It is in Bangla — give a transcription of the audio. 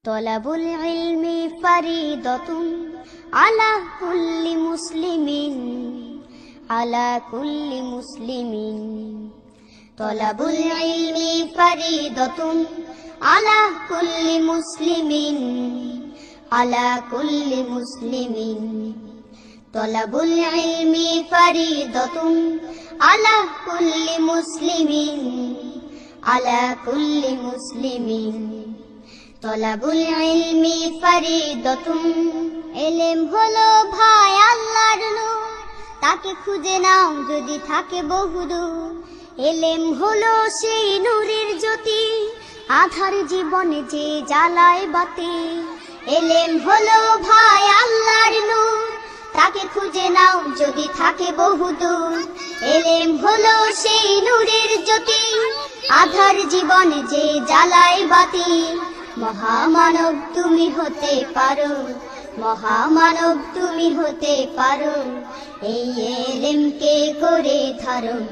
তলাবুল ইলমি ফারিদাতুন আলা কুল্লি মুসলিমিন আলা কুল্লি মুসলিমিন তলাবুল ইলমি ফারিদাতুন আলা কুল্লি মুসলিমিন আলা কুল্লি মুসলিমিন তলাবুল ইলমি ফারিদাতুন আলা কুল্লি মুসলিমিন আলা কুল্লি মুসলিমিন তলাবুল ইলমি ফারিদাতুন ইলম হলো ভাই আল্লাহর নূর তাকে খুঁজে নাও যদি থাকে বহুদূর ইলম হলো সেই নূরের জ্যোতি আধার জীবনে যে জ্বালায় বাতি ইলম হলো ভাই আল্লাহর নূর তাকে খুঁজে নাও যদি থাকে বহুদূর ইলম হলো সেই নূরের জ্যোতি আধার জীবনে যে জ্বালায় বাতি মহামানব তুমি হতে পারো মহামানব তুমি হতে পারো এই ইলমকে করে ধারণ